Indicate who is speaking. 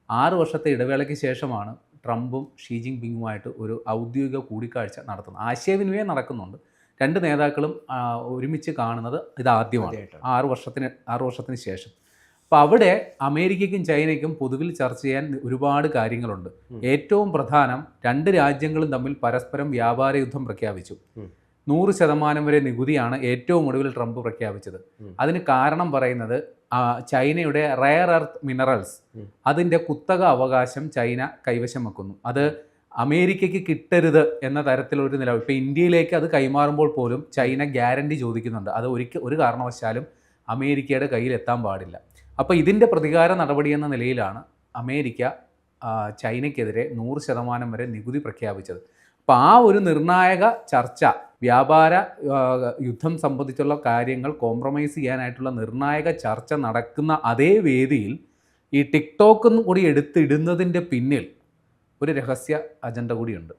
Speaker 1: 6 വർഷത്തെ ഇടവേളയ്ക്ക് ശേഷമാണ് ട്രംപും ഷീ ജിൻ പിങ്ങുമായിട്ട് ഒരു ഔദ്യോഗിക കൂടിക്കാഴ്ച നടത്തുന്നത്. ആശയവിനിമയം നടക്കുന്നുണ്ട്. 2 നേതാക്കളും ഒരുമിച്ച് കാണുന്നത് ഇതാദ്യമാണ്. 6 വർഷത്തിന് ശേഷം. അപ്പോൾ അവിടെ അമേരിക്കയ്ക്കും ചൈനയ്ക്കും പൊതുവിൽ ചർച്ച ചെയ്യാൻ ഒരുപാട് കാര്യങ്ങളുണ്ട്. ഏറ്റവും പ്രധാനം 2 രാജ്യങ്ങളും തമ്മിൽ പരസ്പരം വ്യാപാര യുദ്ധം പ്രഖ്യാപിച്ചു. 100% വരെ നികുതിയാണ് ഏറ്റവും ഒടുവിൽ ട്രംപ് പ്രഖ്യാപിച്ചത്. അതിന് കാരണം പറയുന്നത് ചൈനയുടെ റെയർ എർത്ത് മിനറൽസ് അതിൻ്റെ കുത്തക അവകാശം ചൈന കൈവശം വെക്കുന്നു. അത് അമേരിക്കയ്ക്ക് കിട്ടരുത് എന്ന തരത്തിലൊരു നില. ഇപ്പോൾ ഇന്ത്യയിലേക്ക് അത് കൈമാറുമ്പോൾ പോലും ചൈന ഗ്യാരണ്ടി ചോദിക്കുന്നുണ്ട്. അത് ഒരു കാരണവശാലും അമേരിക്കയുടെ കയ്യിൽ എത്താൻ പാടില്ല. അപ്പോൾ ഇതിൻ്റെ പ്രതികാര നടപടി എന്ന നിലയിലാണ് അമേരിക്ക ചൈനയ്ക്കെതിരെ 100% വരെ നികുതി പ്രഖ്യാപിച്ചത്. അപ്പോൾ ആ ഒരു നിർണായക ചർച്ച, വ്യാപാര യുദ്ധം സംബന്ധിച്ചുള്ള കാര്യങ്ങൾ കോംപ്രമൈസ് ചെയ്യാനായിട്ടുള്ള നിർണായക ചർച്ച നടക്കുന്ന അതേ വേദിയിൽ ഈ ടിക്ടോക്ക് കൂടി എടുത്തിടുന്നതിൻ്റെ പിന്നിൽ ഒരു രഹസ്യ അജണ്ട കൂടിയുണ്ട്.